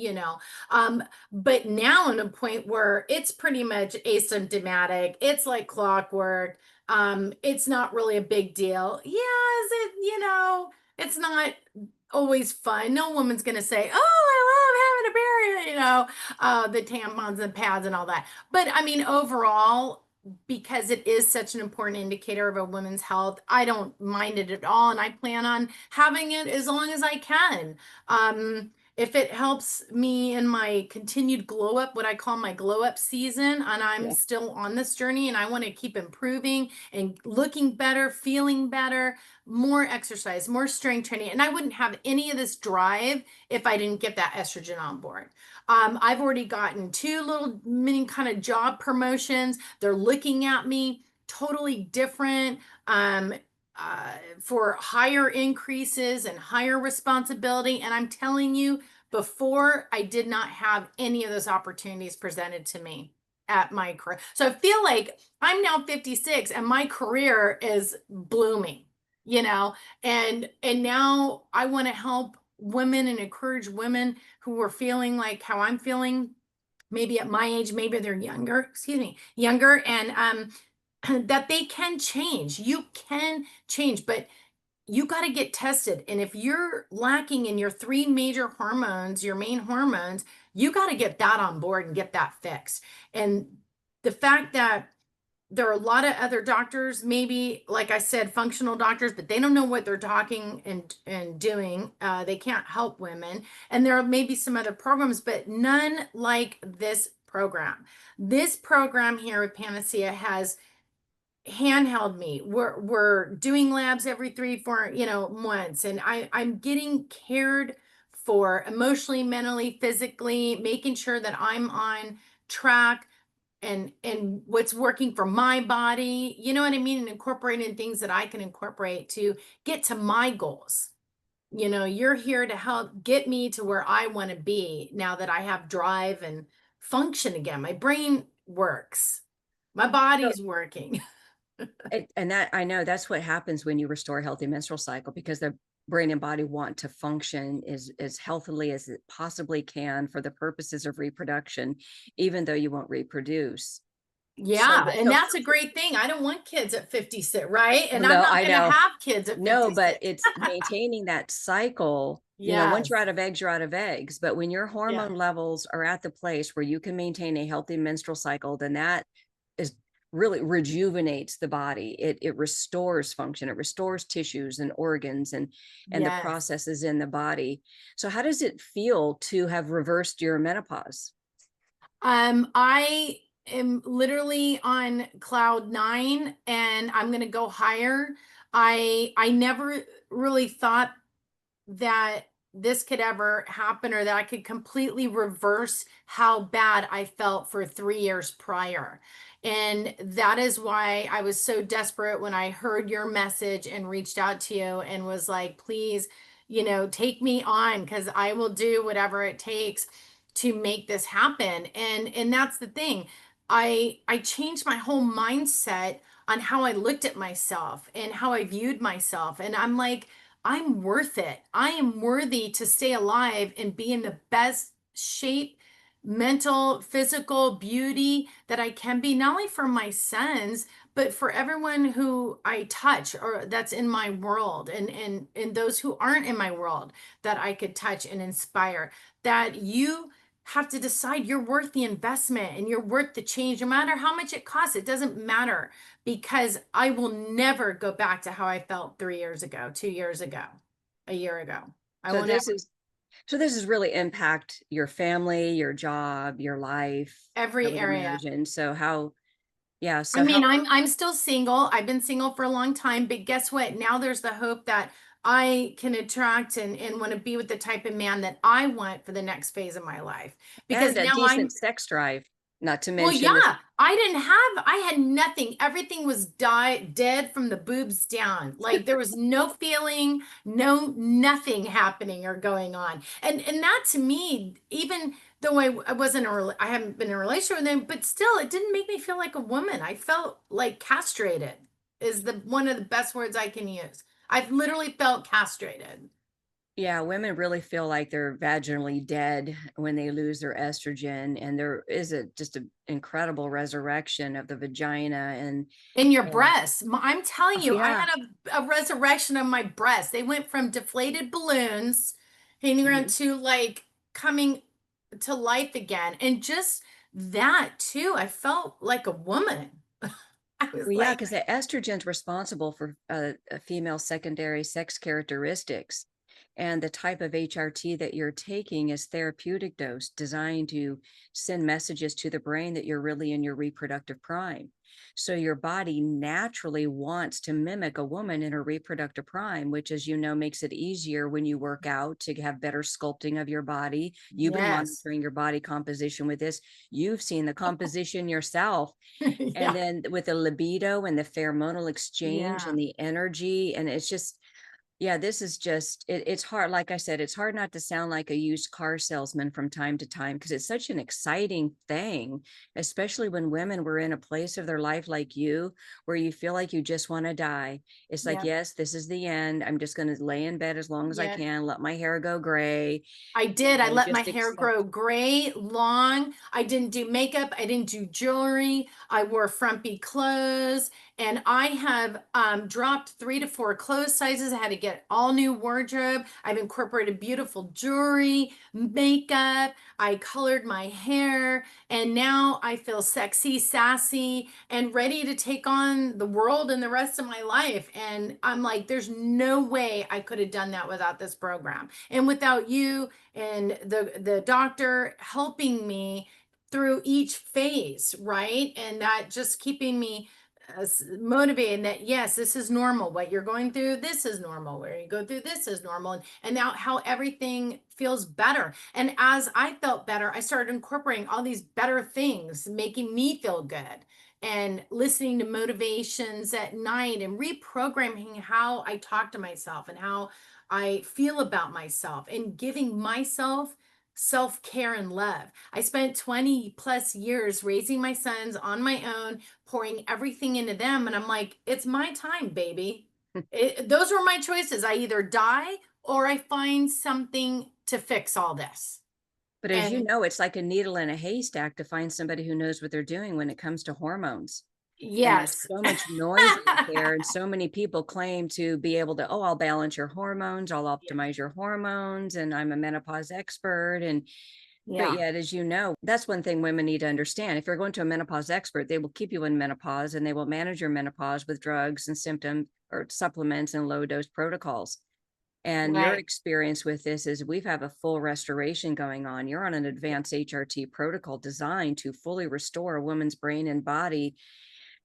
A: But now in a point where it's pretty much asymptomatic, it's like clockwork. It's not really a big deal. Yeah, is it, it's not always fun. No woman's gonna say, "Oh, I love having a period," the tampons and pads and all that. But I mean, overall, because it is such an important indicator of a woman's health, I don't mind it at all. And I plan on having it as long as I can. If it helps me in my continued glow up, what I call my glow up season, and I'm
B: yeah.
A: still on this journey and I want to keep improving and looking better, feeling better, more exercise, more strength training. And I wouldn't have any of this drive if I didn't get that estrogen on board. I've already gotten 2 little mini kind of job promotions. They're looking at me totally different for higher increases and higher responsibility. And I'm telling you, before I did not have any of those opportunities presented to me at my career. So I feel like I'm now 56 and my career is blooming, you know, and now I want to help women and encourage women who are feeling like how I'm feeling, maybe at my age, maybe they're younger, excuse me, younger, and that they can change. You can change, but you got to get tested. And if you're lacking in your 3 major hormones, your main hormones, you got to get that on board and get that fixed. And the fact that there are a lot of other doctors, maybe like I said, functional doctors, but they don't know what they're talking and doing. They can't help women. And there are maybe some other programs, but none like this program. This program here with Panacea has handheld me. We're doing labs every 3, 4 months, and I'm getting cared for emotionally, mentally, physically, making sure that I'm on track and what's working for my body, you know what I mean, and incorporating things that I can incorporate to get to my goals. You're here to help get me to where I want to be now that I have drive and function again. My brain works, my
B: So,
A: body's working.
B: and that I know that's what happens when you restore a healthy menstrual cycle, because the brain and body want to function as healthily as it possibly can for the purposes of reproduction, even though you won't reproduce. So,
A: Yeah, and
B: so
A: that's a great thing. I don't want kids at 56, right? And I'm
B: no,
A: not
B: I
A: going to
B: know.
A: have kids at
B: No, but
A: 56.
B: it's maintaining that cycle. Once
A: Yes.
B: you're out of eggs, you're out of eggs. But when your
A: Yeah.
B: hormone levels are at the place where you can maintain a healthy menstrual cycle, then that is really rejuvenates the body. It restores function, it restores tissues and organs and the
A: Yes.
B: processes in the body. So how does it feel to have reversed your menopause?
A: I am literally on cloud 9 and I'm going to go higher. I never really thought that this could ever happen or that I could completely reverse how bad I felt for 3 years prior. And that is why I was so desperate when I heard your message and reached out to you and was like, please, take me on because I will do whatever it takes to make this happen. And that's the thing. I changed my whole mindset on how I looked at myself and how I viewed myself. And I'm like, I'm worth it. I am worthy to stay alive and be in the best shape, mental, physical, beauty that I can be, not only for my sons, but for everyone who I touch or that's in my world, and those who aren't in my world that I could touch and inspire. That you have to decide you're worth the investment and you're worth the change, no matter how much it costs. It doesn't matter, because I will never go back to how I felt 3 years ago, 2 years ago, a year ago. I
B: So
A: won't ever.
B: this is really impact your family, your job, your life, I
A: Every
B: would
A: area.
B: imagine. So how, yeah,
A: I
B: so how,
A: mean, I'm still single. I've been single for a long time, but guess what? Now there's the hope that I can attract and want to be with the type of man that I want for the next phase of my life. Because
B: and a
A: now
B: decent
A: I'm
B: sex drive, not to
A: Well,
B: mention this.
A: yeah, I had nothing. Everything was dead from the boobs down. Like there was no feeling, nothing happening or going on. And that to me, even though I wasn't I haven't been in a relationship with him, but still it didn't make me feel like a woman. I felt like castrated is the one of the best words I can use. I've literally felt castrated.
B: Yeah, women really feel like they're vaginally dead when they lose their estrogen, and there is just an incredible resurrection of the vagina
A: In your
B: and
A: breasts. I'm telling you, I
B: yeah.
A: had a resurrection of my breasts. They went from deflated balloons hanging around
B: Mhm.
A: to like coming to life again. And just that too, I felt like a woman. I was
B: Well, yeah,
A: like,
B: because the estrogen's responsible for a female secondary sex characteristics. And the type of HRT that you're taking is therapeutic dose designed to send messages to the brain that you're really in your reproductive prime. So your body naturally wants to mimic a woman in her reproductive prime, which, as you know, makes it easier when you work out to have better sculpting of your body. You've been
A: yes.
B: monitoring your body composition with this. You've seen the composition yourself, and
A: Yeah.
B: then with the libido and the pheromonal exchange
A: Yeah.
B: and the energy, and it's just, yeah, this is just it's hard. Like I said, it's hard not to sound like a used car salesman from time to time, because it's such an exciting thing, especially when women were in a place of their life like you, where you feel like you just want to die. It's like,
A: Yep.
B: yes, this is the end. I'm just going to lay in bed as long as I
A: Yep.
B: can, let my hair go gray,
A: I did. I let my
B: just
A: hair
B: accept.
A: grow gray, long. I didn't do makeup. I didn't do jewelry. I wore frumpy clothes. And I have dropped 3 to 4 clothes sizes. I had to get all new wardrobe. I've incorporated beautiful jewelry, makeup. I colored my hair. And now I feel sexy, sassy, and ready to take on the world and the rest of my life. And I'm like, there's no way I could have done that without this program and without you and the doctor helping me through each phase, right? And that just keeping me motivated that yes, this is normal. What you're going through, this is normal. Where you go through, this is normal. And now how everything feels better. And as I felt better, I started incorporating all these better things, making me feel good. And listening to motivations at night and reprogramming how I talk to myself and how I feel about myself and giving myself self care and love. I spent 20 plus years raising my sons on my own, pouring everything into them. And I'm like, it's my time, baby. Those were my choices. I either die or I find something to fix all this.
B: But as you
A: And
B: know, it's like a needle in a haystack to find somebody who knows what they're doing when it comes to hormones. And there's
A: yes,
B: so much noise out there, and so many people claim to be able to, oh, I'll balance your hormones, I'll
A: yeah,
B: optimize your hormones, and I'm a menopause expert. And but
A: yeah,
B: yet, as you know, that's one thing women need to understand. If you're going to a menopause expert, they will keep you in menopause and they will manage your menopause with drugs and symptoms or supplements and low dose protocols. And your
A: right.
B: experience with this is we've have a full restoration going on. You're on an advanced HRT protocol designed to fully restore a woman's brain and body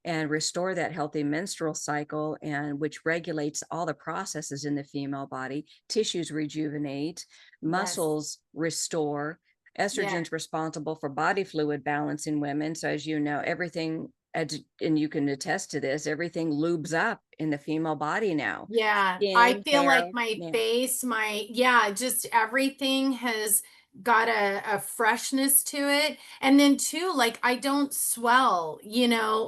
B: and restore that healthy menstrual cycle, and which regulates all the processes in the female body. Tissues rejuvenate,
A: Yes,
B: muscles restore.
A: yeah,
B: Estrogen's responsible for body fluid balance in women. So as you know, everything, and you can attest to this, everything lubes up in the female body now.
A: yeah. I
B: Skin,
A: feel like
B: hair,
A: my
B: nail.
A: face, yeah, just everything has got a freshness to it. And then too, like I don't swell,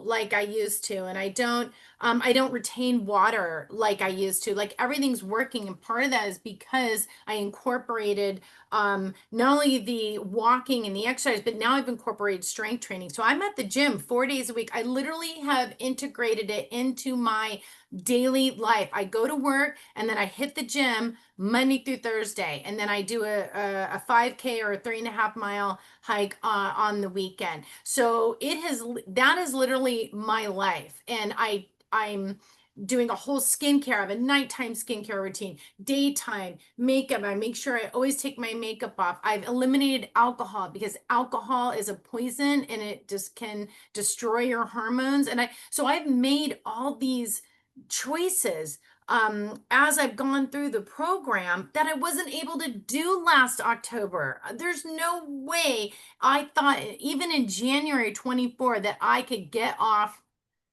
A: like I used to, and I don't retain water like I used to. Like everything's working. And part of that is because I incorporated not only the walking and the exercise, but now I've incorporated strength training. So I'm at the gym 4 days a week. I literally have integrated it into my daily life. I go to work and then I hit the gym Monday through Thursday, and then I do a 5K or a 3.5 mile hike on the weekend. So that is literally my life, and I'm doing a whole skincare. I have a nighttime skincare routine, daytime makeup. I make sure I always take my makeup off. I've eliminated alcohol because alcohol is a poison and it just can destroy your hormones. So I've made all these choices as I've gone through the program that I wasn't able to do last October. There's no way I thought, even in January 24, that I could get off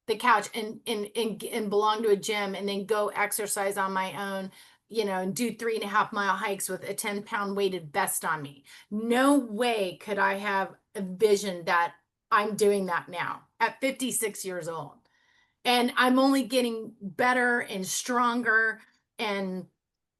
A: the couch and belong to a gym and then go exercise on my own, and do 3.5 mile hikes with a 10-pound weighted vest on me. No way could I have envisioned that I'm doing that now at 56 years old. And I'm only getting better and stronger. And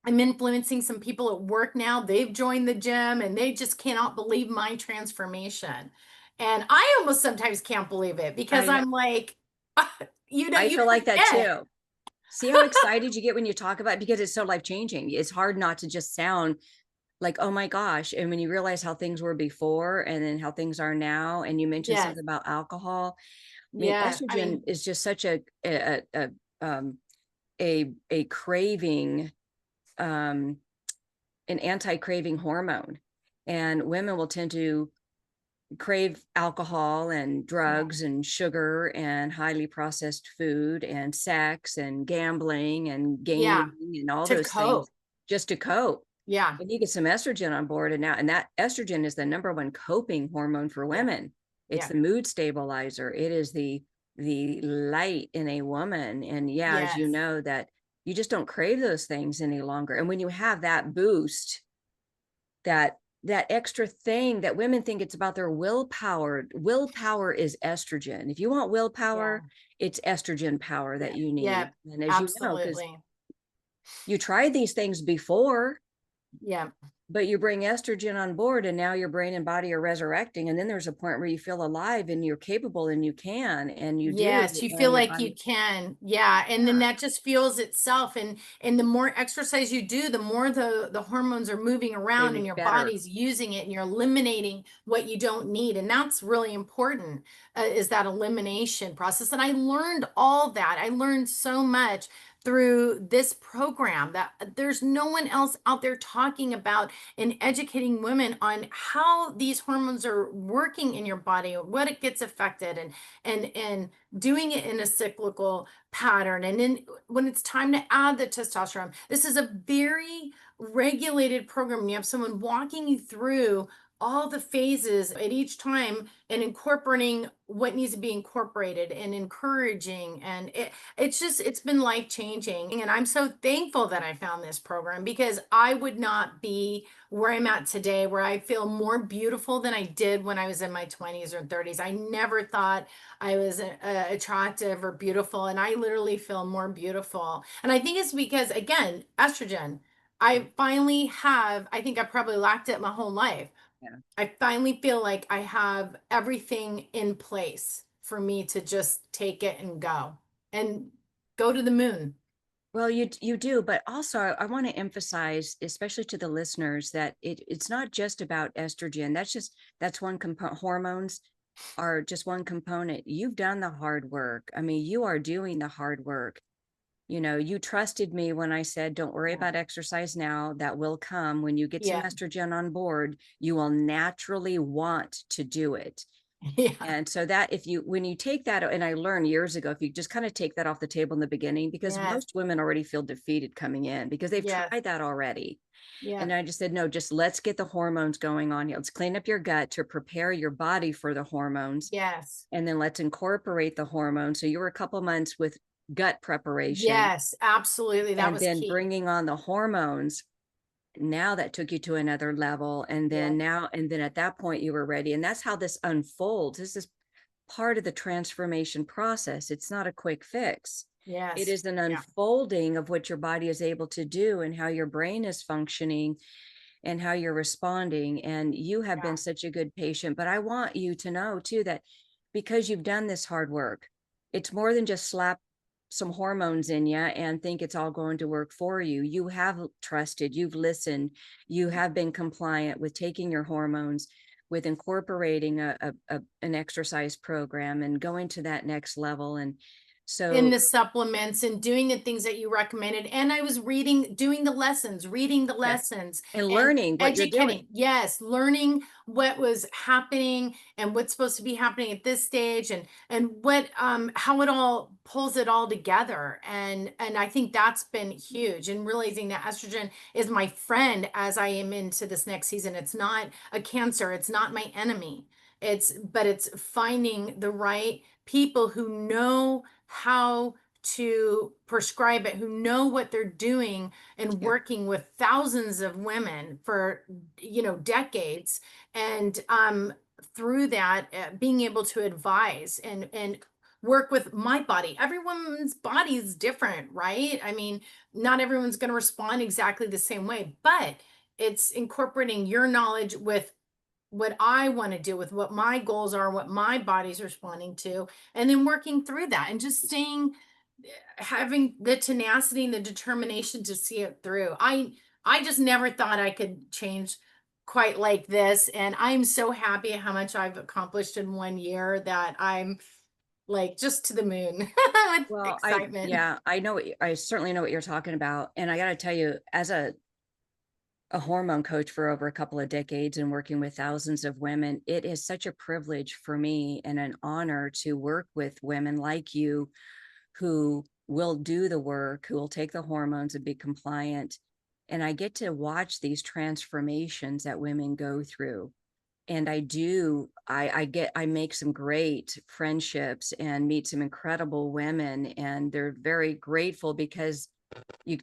A: I'm influencing some people at work now. They've joined the gym and they just cannot believe my transformation. And I almost sometimes can't believe it because
B: I know.
A: I'm like,
B: I
A: you
B: feel like that
A: forget.
B: too. See how excited you get when you talk about it, because it's so life changing. It's hard not to just sound like, oh my gosh. And when you realize how things were before and then how things are now, and you mentioned
A: Yes.
B: something about alcohol. I mean,
A: Yeah. I
B: estrogen
A: mean,
B: is just such um, a craving, um, an anti-craving hormone, and women will tend to crave alcohol and
A: yeah.
B: drugs and sugar and highly processed food and sex and gambling and
A: Yeah.
B: gaming and all
A: To
B: those things
A: cope.
B: just to cope.
A: Yeah.
B: And you get some estrogen on board, and that estrogen is the number one coping hormone for
A: Yeah.
B: women. It's
A: Yeah.
B: the mood stabilizer. It is the light in a woman. And yeah, as you
A: Yes.
B: know, that you just don't crave those things any longer. And when you have that boost, that extra thing that women think it's about their willpower is estrogen. If you want
A: Yeah.
B: willpower, it's estrogen power
A: Yeah.
B: that you
A: Yeah.
B: need. And as you know, because
A: Absolutely.
B: you tried these things before,
A: Yeah.
B: but you bring estrogen on board and now your brain and body are resurrecting, and then there's a point where you feel alive and you're capable and you can and you do,
A: Yes, you feel
B: and your
A: like you
B: body,
A: can. Yeah, and then
B: yeah,
A: that just fuels itself, and the more exercise you do, the more the hormones are moving
B: they
A: around and
B: work
A: your
B: better.
A: body's using it and you're eliminating what you don't need. And that's really important, is that elimination process. And I learned all that. I learned so much through this program that there's no one else out there talking about and educating women on how these hormones are working in your body, what it gets affected, and doing it in a cyclical pattern. And then when it's time to add the testosterone, this is a very regulated program. You have someone walking you through all the phases at each time and incorporating what needs to be incorporated and encouraging. And it's been life changing. And I'm so thankful that I found this program because I would not be where I'm at today, where I feel more beautiful than I did when I was in my 20s or 30s. I never thought I was attractive or beautiful, and I literally feel more beautiful. And I think it's because, again, estrogen. I think I probably lacked it my whole life.
B: Yeah.
A: I finally feel like I have everything in place for me to just take it and go to the moon.
B: Well, you do, but also I want to emphasize, especially to the listeners, that it's not just about estrogen. That's one component. Hormones are just one component. You've done the hard work. I mean, you are doing the hard work. You know, you trusted me when I said, don't worry
A: Yeah.
B: about exercise now. That will come when you get some
A: Yeah.
B: estrogen on board. You will naturally want to do it.
A: Yeah.
B: And so that if you, when you take that, and I learned years ago, if you just kind of take that off the table in the beginning, because
A: Yes.
B: most women already feel defeated coming in because they've
A: Yes.
B: tried that already.
A: Yeah.
B: And I just said, no, just let's get the hormones going on here. Let's clean up your gut to prepare your body for the hormones.
A: Yes.
B: And then let's incorporate the hormones. So you were a couple months with gut preparation,
A: Yes. Absolutely. That
B: and
A: was
B: then
A: key.
B: bringing on the hormones. now that took you to another level. And
A: Yeah.
B: then now, and then at that point you were ready. And that's how this unfolds. This is part of the transformation process. It's not a quick fix. It
A: Yes.
B: is an
A: Yeah.
B: unfolding of what your body is able to do and how your brain is functioning and how you're responding. And you have
A: Yeah.
B: been such a good patient. But I want you to know too that because you've done this hard work, it's more than just slap some hormones in you and think it's all going to work for you. You have trusted, you've listened, you have been compliant with taking your hormones, with incorporating an exercise program and going to that next level. And
A: In
B: so,
A: the supplements and doing the things that you recommended. And I was doing the lessons, reading the
B: yes,
A: lessons
B: and
A: and
B: learning what you're doing.
A: educating. Yes, learning what was happening and what's supposed to be happening at this stage and what how it all pulls it all together. And I think that's been huge and realizing that estrogen is my friend as I am into this next season. It's not a cancer, it's not my enemy. It's finding the right people who know how to prescribe it, who know what they're doing and
B: Yeah,
A: working with thousands of women for, decades. And through that, being able to advise and work with my body. Every woman's body is different, right? I mean, not everyone's going to respond exactly the same way, but it's incorporating your knowledge with what I want to do, with what my goals are, what my body's responding to, and then working through that and just staying, having the tenacity and the determination to see it through. I just never thought I could change quite like this. And I'm so happy how much I've accomplished in 1 year that I'm like just to the moon with
B: well,
A: excitement.
B: I know I certainly know what you're talking about. And I got to tell you, as a hormone coach for over a couple of decades and working with thousands of women, it is such a privilege for me and an honor to work with women like you who will do the work, who will take the hormones and be compliant. And I get to watch these transformations that women go through. And I make some great friendships and meet some incredible women, and they're very grateful because you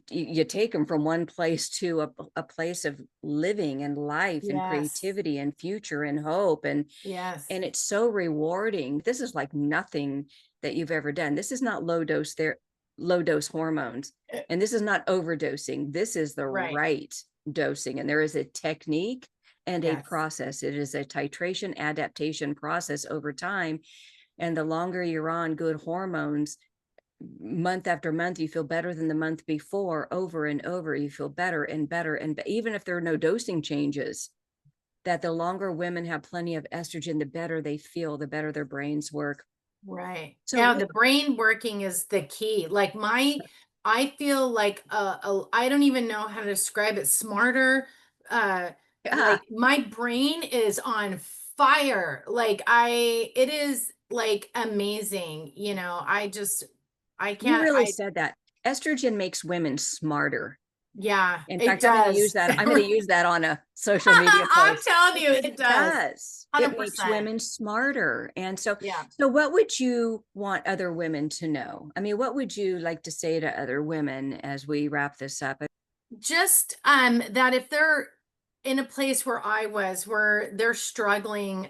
B: take them from one place to a place of living and life and
A: Yes.
B: creativity and future and hope,
A: Yes.
B: and it's so rewarding. This is like nothing that you've ever done. This is not low dose hormones,
A: Uh,
B: and this is not overdosing. This is the
A: Right.
B: right dosing, and there is a technique and a
A: Yes.
B: process. It is a titration adaptation process over time, and the longer you're on good hormones, month after month, you feel better than the month before. Over and over, you feel better and better. And even if there are no dosing changes, that the longer women have plenty of estrogen, the better they feel, the better their brains work.
A: Right.
B: So
A: Yeah,
B: what?
A: the brain working is the key. Like I feel like I don't even know how to describe it. Smarter. Uh,
B: Yeah,
A: like my brain is on fire. It is like amazing. I
B: you
A: can't.
B: really said that. Estrogen makes women smarter.
A: Yeah,
B: In
A: it
B: fact, I'm going to use
A: does.
B: that. I'm going to use that on a social media
A: I'm
B: post
A: telling you,
B: because
A: it
B: it
A: does.
B: does. It makes
A: 100%.
B: women smarter. And so,
A: Yeah.
B: so what would you want other women to know? I mean, what would you like to say to other women as we wrap this up?
A: Just that if they're in a place where I was, where they're struggling,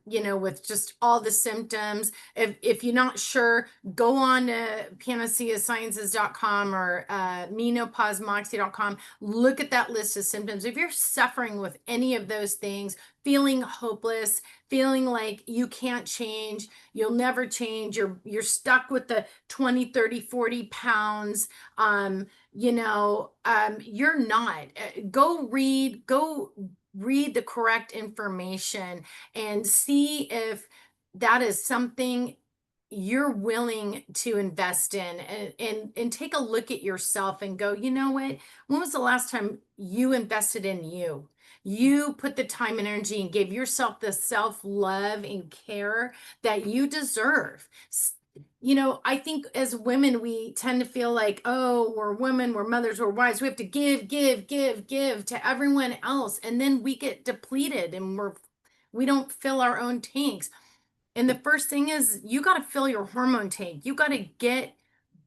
A: with just all the symptoms, if you're not sure, go on to panaceasciences.com or menopausemoxie.com. Look at that list of symptoms. If you're suffering with any of those things, feeling hopeless, feeling like you can't change, you'll never change, you're stuck with the 20, 30, 40 pounds, you're not. Go read the correct information and see if that is something you're willing to invest in, and take a look at yourself and go, you know what, when was the last time you invested in you? You put the time and energy and gave yourself the self love and care that you deserve. I think as women, we tend to feel like, oh, we're women, we're mothers, we're wives. We have to give, give, give, give to everyone else. And then we get depleted and we don't fill our own tanks. And the first thing is you got to fill your hormone tank. You got to get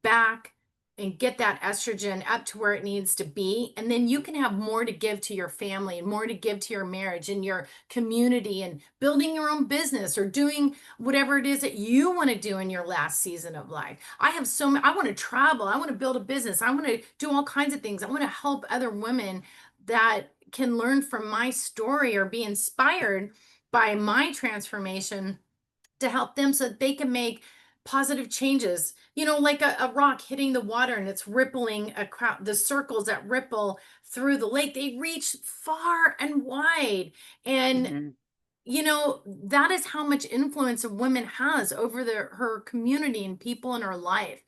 A: back. and get that estrogen up to where it needs to be. And then you can have more to give to your family and more to give to your marriage and your community and building your own business or doing whatever it is that you want to do in your last season of life. I want to travel. I want to build a business. I want to do all kinds of things. I want to help other women that can learn from my story or be inspired by my transformation to help them so that they can make positive changes, like a rock hitting the water and it's rippling across the circles that ripple through the lake. They reach far and wide. And
B: Mhm.
A: that is how much influence a woman has over her community and people in her life.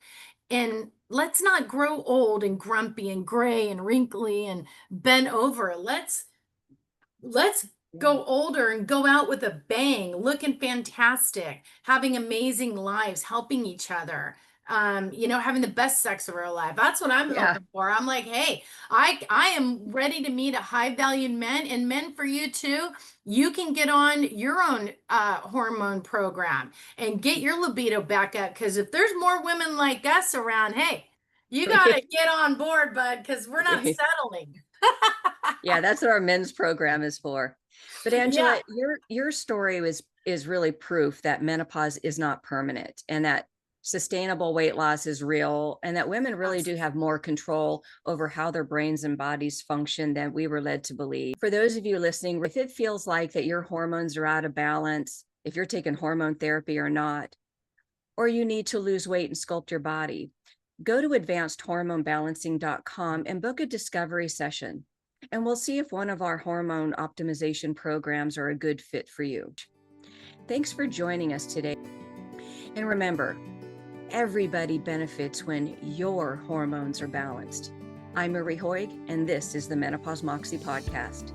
A: And let's not grow old and grumpy and gray and wrinkly and bent over. Let's
B: Yeah.
A: go older and go out with a bang, looking fantastic, having amazing lives, helping each other, having the best sex of our life. That's what I'm
B: Yeah.
A: hoping for. I'm like, hey, I am ready to meet a high valued men, and men for you too. You can get on your own hormone program and get your libido back up. Because if there's more women like us around, hey, you gotta get on board, bud, because we're not settling.
B: Yeah, that's what our men's program is for. But
A: Yeah.
B: Angela, your story is really proof that menopause is not permanent and that sustainable weight loss is real and that women really
A: Yes.
B: do have more control over how their brains and bodies function than we were led to believe. For those of you listening, if it feels like that your hormones are out of balance, if you're taking hormone therapy or not, or you need to lose weight and sculpt your body, go to advancedhormonebalancing.com and book a discovery session. And we'll see if one of our hormone optimization programs are a good fit for you. Thanks for joining us today. And remember, everybody benefits when your hormones are balanced. I'm Marie Hoig, and this is the Menopause Moxie podcast.